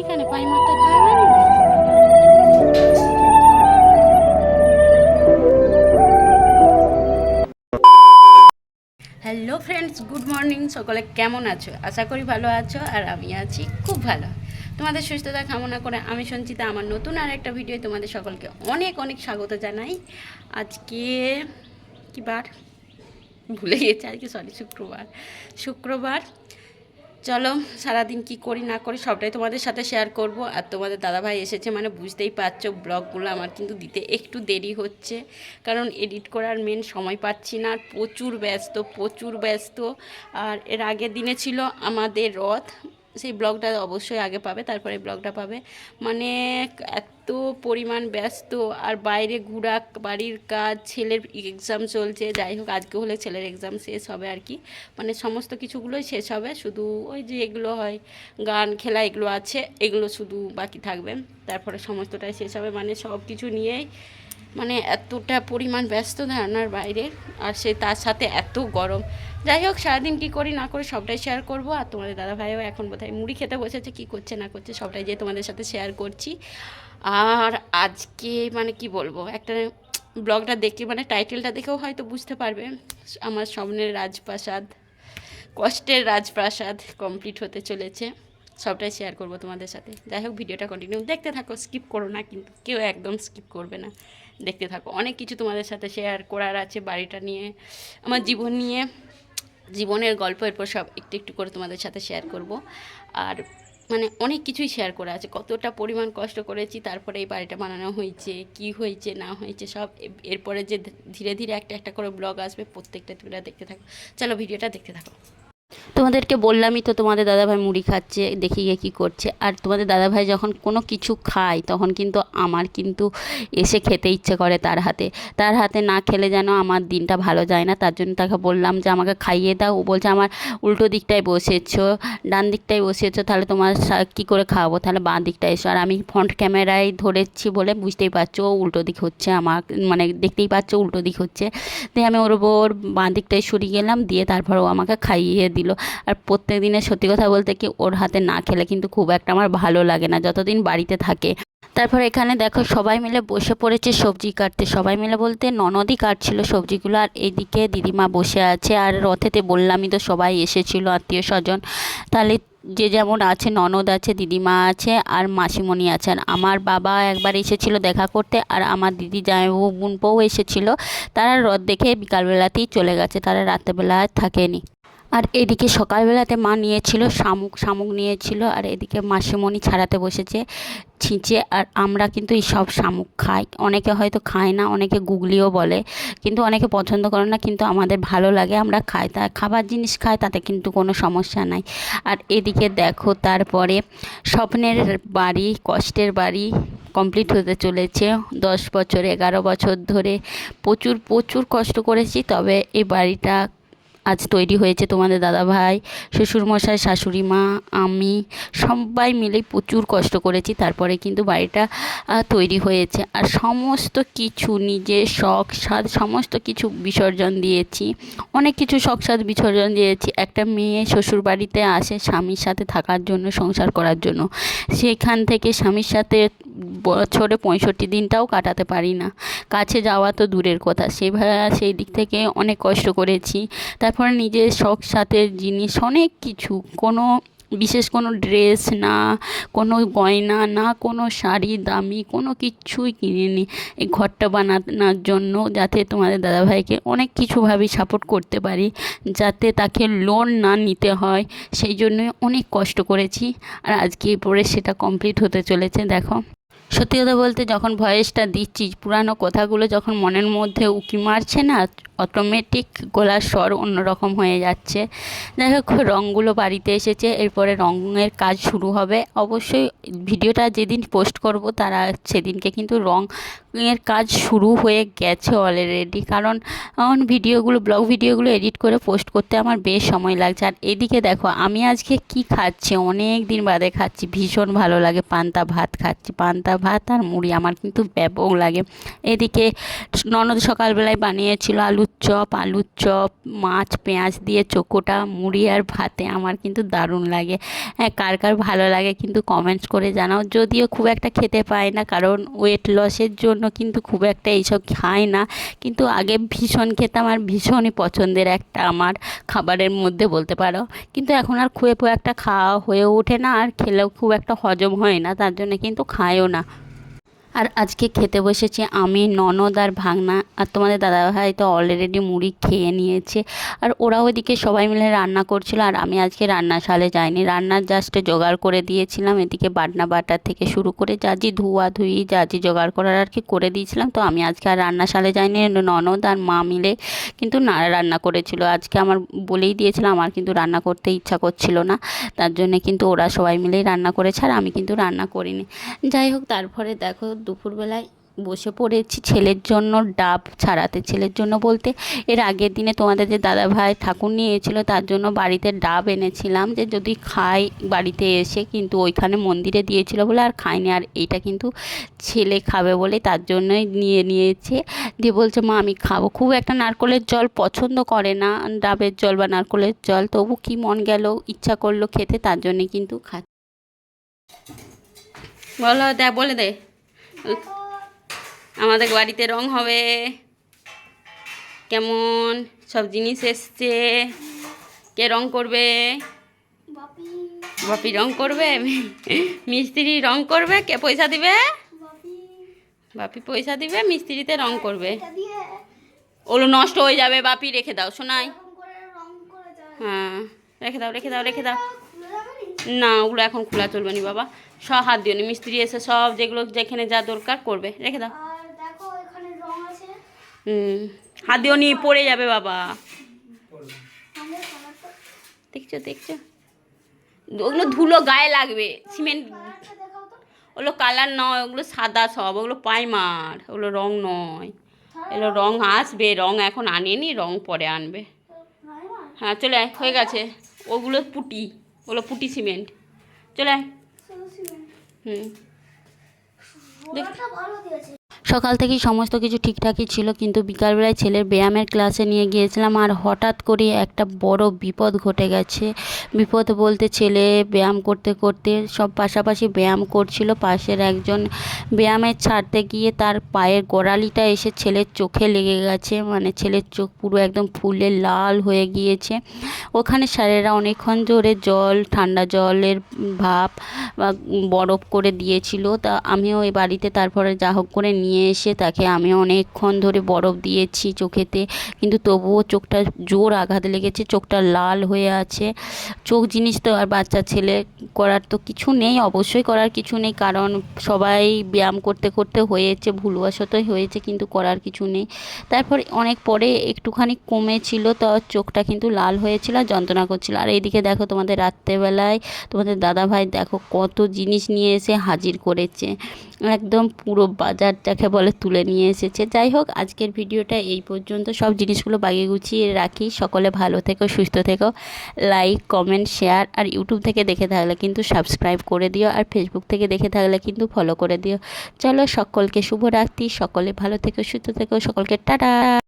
এখানে পাই মারটা খারাপ লাগে না। Hello friends, good morning. সকলে কেমন আছো? আশা করি ভালো আছো, আর আমি আছি খুব ভালো। তোমাদের সুস্থতা কামনা করে আমি সঞ্চিতা আমার নতুন আর একটা ভিডিও তোমাদের সকলকে অনেক অনেক স্বাগত জানাই। আজকে কি বার ভুলে গেছি, আজকে সরি শুক্রবার। শুক্রবার চলো সারাদিন কি করি না করি সবটাই তোমাদের সাথে শেয়ার করব। আর তোমাদের দাদাভাই এসেছে মানে বুঝতেই পারছো ব্লগগুলো আমার কিন্তু দিতে একটু দেরি হচ্ছে, কারণ এডিট করার মেন সময় পাচ্ছি না। আর প্রচুর ব্যস্ত প্রচুর ব্যস্ত। আর এর আগের দিনে ছিল আমাদের রথ, সেই ব্লগটা অবশ্যই আগে পাবে, তারপরে ব্লগটা পাবে। মানে এত পরিমাণ ব্যস্ত, আর বাইরে ঘোরা, বাড়ির কাজ, ছেলের এক্সাম চলছে। যাই হোক, আজকে হলে ছেলের এক্সাম শেষ হবে আর কি, মানে সমস্ত কিছুগুলোই শেষ হবে, শুধু ওই যে এগুলো হয় গান খেলা এগুলো আছে, এগুলো শুধু বাকি থাকবে, তারপরে সমস্তটাই শেষ হবে। মানে সব কিছু নিয়েই মানে এতটা পরিমাণ ব্যস্ত ধারণার বাইরে। আর সে তার সাথে এত গরম। যাই হোক, সারাদিন কী করি না করি সবটাই শেয়ার করব। আর তোমাদের দাদাভাইও এখন বোধহয় মুড়ি খেতে বসেছে, কী করছে না করছে সবটাই যে তোমাদের সাথে শেয়ার করছি। আর আজকে মানে কি বলবো, একটা ব্লগটা দেখে মানে টাইটেলটা দেখেও হয়তো বুঝতে পারবে, আমার স্বপ্নের রাজপ্রাসাদ, কষ্টের রাজপ্রাসাদ কমপ্লিট হতে চলেছে। সবটাই শেয়ার করব তোমাদের সাথে। যাই হোক, ভিডিওটা কন্টিনিউ দেখতে থাকো, স্কিপ করো না কিন্তু, কেউ একদম স্কিপ করবে না, দেখতে থাকো। অনেক কিছু তোমাদের সাথে শেয়ার করার আছে, বাড়িটা নিয়ে, আমার জীবন নিয়ে, জীবনের গল্প, এরপর সব একটু একটু করে তোমাদের সাথে শেয়ার করব। আর মানে অনেক কিছুই শেয়ার করা আছে, কতটা পরিমাণ কষ্ট করেছি, তারপরে এই বাড়িটা বানানো হয়েছে, কি হয়েছে না হয়েছে সব। এরপরে যে ধীরে ধীরে একটা একটা করে ব্লগ আসবে, প্রত্যেকটা তোমরা দেখতে থাকো। চলো ভিডিওটা দেখতে থাকো। তোমাদেরকে বললামই তো, তোমাদের দাদাভাই মুড়ি খাচ্ছে, দেখি গিয়ে কী করছে। আর তোমাদের দাদাভাই যখন কোনো কিছু খায় তখন কিন্তু আমার কিন্তু এসে খেতে ইচ্ছে করে তার হাতে। তার হাতে না খেলে যেন আমার দিনটা ভালো যায় না। তার জন্য তাকে বললাম যে আমাকে খাইয়ে দাও। ও বলছে আমার উল্টো দিকটায় বসেছো, ডান দিকটায় বসেছো, তাহলে তোমার কী করে খাওয়াবো, তাহলে বাঁ দিকটায় এসো। আর আমি ফ্রন্ট ক্যামেরায় ধরেছি বলে বুঝতেই পারছো ও উল্টো দিক হচ্ছে, আমার মানে দেখতেই পাচ্ছ উল্টো দিক হচ্ছে। দিয়ে আমি ওর বাঁ দিকটায় সরিয়ে গেলাম, দিয়ে তারপর ও আমাকে খাইয়ে দিল। আর প্রত্যেক দিনের সত্যি কথা বলতে কি, ওর হাতে না খেলে কিন্তু খুব একটা আমার ভালো লাগে না যতদিন বাড়িতে থাকে। তারপর এখানে দেখো সবাই মিলে বসে পড়েছে সবজি কাটতে। সবাই মিলে বলতে ননদই কাটছিল সবজিগুলো, আর এইদিকে দিদিমা বসে আছে। আর রথেতে বললামই তো সবাই এসেছিল আত্মীয় স্বজন। তাহলে যে যেমন আছে, ননদ আছে, দিদিমা আছে, আর মাসিমণি আছে। আর আমার বাবা একবার এসেছিল দেখা করতে, আর আমার দিদি জামাইবাবু বোনপোও এসেছিল। তারা রথ দেখে বিকালবেলাতেই চলে গেছে, তারা রাত্রেবেলা থাকেনি। আর এদিকে সকালবেলাতে মা নিয়েছিল শামুক, শামুক নিয়েছিল। আর এদিকে মাসিমণি ছাড়াতে বসেছে ছিঁচে। আর আমরা কিন্তু এই সব শামুক খাই, অনেকে হয়তো খায় না, অনেকে গুগলিও বলে, কিন্তু অনেকে পছন্দ করে না, কিন্তু আমাদের ভালো লাগে, আমরা খাই। তা খাবার জিনিস খাই, তাতে কিন্তু কোনো সমস্যা নাই। আর এদিকে দেখো তারপরে স্বপ্নের বাড়ি, কষ্টের বাড়ি কমপ্লিট হতে চলেছে। 10 বছর 11 বছর ধরে প্রচুর প্রচুর কষ্ট করেছি, তবে এই বাড়িটা আজ তৈরি হয়েছে। তোমাদের দাদাভাই, শ্বশুরমশাই, শাশুড়ি মা, আমি সবাই মিলে প্রচুর কষ্ট করেছি, তারপরে কিন্তু বাড়িটা তৈরি হয়েছে। আর সমস্ত কিছু নিজের শখ স্বাদ সমস্ত কিছু বিসর্জন দিয়েছি, অনেক কিছু শখ স্বাদ বিসর্জন দিয়েছি। একটা মেয়ে শ্বশুর বাড়িতে আসে স্বামীর সাথে থাকার জন্য, সংসার করার জন্য, সেখান থেকে স্বামীর সাথে বছরে 65 দিনটাও কাটাতে পারি না, কাছে যাওয়া তো দূরের কথা। সেই দিক থেকে অনেক কষ্ট করেছি। তারপরে নিজের শখ সাথের জিনিস অনেক কিছু, কোনো বিশেষ কোনো ড্রেস না, কোনো গয়না না, কোনো শাড়ি দামি কোনো কিছুই কিনিনি এই ঘরটা বানানোর জন্য, যাতে তোমাদের দাদাভাইকে অনেক কিছুভাবে সাপোর্ট করতে পারি, যাতে তাকে লোন না নিতে হয়, সেই জন্যই অনেক কষ্ট করেছি। আর আজকে পরে সেটা কমপ্লিট হতে চলেছে। দেখো সত্যি কথা বলতে, যখন ভয়েসটা দিচ্ছি পুরানো কথাগুলো যখন মনের মধ্যে উকি মারছে না, অটোমেটিক গলার স্বর অন্যরকম হয়ে যাচ্ছে। যাই হোক, রঙগুলো বাড়িতে এসেছে, এরপরে রঙের কাজ শুরু হবে। অবশ্যই ভিডিওটা যেদিন পোস্ট করব তারা সেদিনকে কিন্তু রঙের কাজ শুরু হয়ে গেছে অলরেডি, কারণ ভিডিওগুলো, ব্লগ ভিডিওগুলো এডিট করে পোস্ট করতে আমার বেশ সময় লাগছে। আর এদিকে দেখো আমি আজকে কি খাচ্ছি, অনেক দিন বাদে খাচ্ছি, ভীষণ ভালো লাগে, পান্তা ভাত খাচ্ছি। পান্তা ভাত আর মুড়ি আমার কিন্তু ব্যাপক লাগে। এদিকে ননদ সকালবেলায় বানিয়েছিল আলুর চপ, আলুর চপ, মাছ পেঁয়াজ দিয়ে চোখোটা, মুড়ি আর ভাতে আমার কিন্তু দারুণ লাগে। হ্যাঁ, কার কার ভালো লাগে কিন্তু কমেন্টস করে জানাও। যদিও খুব একটা খেতে পাই না, কারণ ওয়েট লসের জন্য কিন্তু খুব একটা এইসব খাই না, কিন্তু আগে ভীষণ খেতাম আর ভীষণই পছন্দের একটা আমার খাবারের মধ্যে বলতে পারো। কিন্তু এখন আর খুব একটা খাওয়া হয়ে ওঠে না, আর খেলেও খুব একটা হজম হয় না, তার জন্য কিন্তু খাইও না। আর আজকে খেতে বসেছি আমি, ননদ আর ভাগনা। আর তোমাদের দাদাভাই তো অলরেডি মুড়ি খেয়ে নিয়েছে। আর ওরা ওইদিকে সবাই মিলে রান্না করছিল, আর আমি আজকে রান্নাশালে যাইনি, রান্নার জাস্ট জোগাড় করে দিয়েছিলাম। এদিকে বাটনা বাটার থেকে শুরু করে যা ধোয়া ধুই যা জোগাড় করার আর কি করে দিয়েছিলাম। তো আমি আজকে আর রান্নাশালে যাইনি, ননদ আর মা মিলে কিন্তু না রান্না করেছিল। আজকে আমার বলেই দিয়েছিলাম আমার কিন্তু রান্না করতে ইচ্ছা করছিল না, তার জন্য কিন্তু ওরা সবাই মিলেই রান্না করেছে, আর আমি কিন্তু রান্না করিনি। যাই হোক, তারপরে দেখো দুপুরবেলায় বসে পড়েছি ছেলের জন্য ডাব ছাড়াতে। ছেলের জন্য বলতে এর আগের দিনে তোমাদের যে দাদাভাই ঠাকুর নিয়ে এসেছিলো, তার জন্য বাড়িতে ডাব এনেছিলাম যে যদি খাই বাড়িতে এসে, কিন্তু ওইখানে মন্দিরে দিয়েছিল বলে আর খাইনি। আর এইটা কিন্তু ছেলে খাবে বলে তার জন্যই নিয়েছে। দিয়ে বলছে মা আমি খাবো। খুব একটা নারকলের জল পছন্দ করে না, ডাবের জল বা নারকলের জল, তবু কি মন গেল ইচ্ছা করলো খেতে, তার জন্যে কিন্তু বলো দেখ, বলে দে আমাদের বাড়িতে রং হবে কেমন, সব জিনিস এসছে। কে রং করবে? বাপি রং করবে, মিস্ত্রি রং করবে। কে পয়সা দিবে? বাপি পয়সা দিবে, মিস্ত্রিতে রং করবে। ওগুলো নষ্ট হয়ে যাবে, বাপি রেখে দাও শোনাই। হ্যাঁ রেখে দাও রেখে দাও রেখে দাও। না ওগুলো এখন খোলা চলবে না বাবা, সব হাত দিও নি, মিস্ত্রি এসে সব যেগুলো যেখানে যা দরকার করবে, রেখে দাও। হাত দিও নি, পড়ে যাবে বাবা। দেখছো দেখছো, ওগুলো ধুলো গায়ে লাগবে, সিমেন্ট। ওগুলো কালার নয়, ওগুলো সাদা সব, ওগুলো পাইমার, ওগুলো রং নয়। এগুলো রং আসবে, রং এখন আনেনি, রং পরে আনবে। হ্যাঁ চলে আয়, হয়ে গেছে। ওগুলো পুটি, ওগুলো পুটি সিমেন্ট। চলে আয়। সকাল থেকেই সমস্ত কিছু ঠিকঠাকই ছিল, কিন্তু বিকালবেলায় ছেলের ব্যায়ামের ক্লাসে নিয়ে গিয়েছিলাম, আর হঠাৎ করে একটা বড় বিপদ ঘটে গেছে। বিপদ বলতে ছেলে ব্যায়াম করতে করতে সব পাশাপাশি ব্যায়াম করছিল, পাশের একজন ব্যায়ামের ছাড়তে গিয়ে তার পায়ের গোড়ালিটা এসে ছেলের চোখে লেগে গেছে। মানে ছেলের চোখ পুরো একদম ফুলে লাল হয়ে গিয়েছে। ওখানে স্যারেরা অনেকক্ষণ ধরে জল, ঠান্ডা জলের ভাপ বা বরফ করে দিয়েছিল। তা আমিও এই বাড়িতে তারপরে যা হোক করে নিয়ে এসে তাকে আমি অনেকক্ষণ ধরে বরফ দিয়েছি চোখেতে, কিন্তু তবুও চোখটা জোর আঘাত লেগেছে, চোখটা লাল হয়ে আছে। চোখ জিনিস তো আর বাচ্চা ছেলে, করার তো কিছু নেই, অবশ্যই করার কিছু নেই, কারণ সবাই ব্যায়াম করতে করতে হয়েছে, ভুলবশতই হয়েছে, কিন্তু করার কিছু নেই। তারপর অনেক পরে একটুখানি কমেছিল, তো চোখটা কিন্তু লাল হয়েছিল আর যন্ত্রণা করছিল। আর এইদিকে দেখো তোমাদের রাত্রেবেলায় তোমাদের দাদাভাই দেখো কত জিনিস নিয়ে এসে হাজির করেছে, একদম পুরো বাজার যাকে বলে তুলে নিয়ে এসেছে। যাই হোক, আজকের ভিডিওটা এই পর্যন্ত। সব জিনিসগুলো বাগিয়ে গুছিয়ে রাখি। সকলে ভালো থেকো, সুস্থ থেকো, লাইক কমেন্ট শেয়ার, আর ইউটিউব থেকে দেখে থাকলে কিন্তু সাবস্ক্রাইব করে দিও, আর ফেসবুক থেকে দেখে থাকলে কিন্তু ফলো করে দিও। চলো সকলকে শুভরাত্রি, সকলে ভালো থেকো, সুস্থ থেকো, সকলকে টাটা।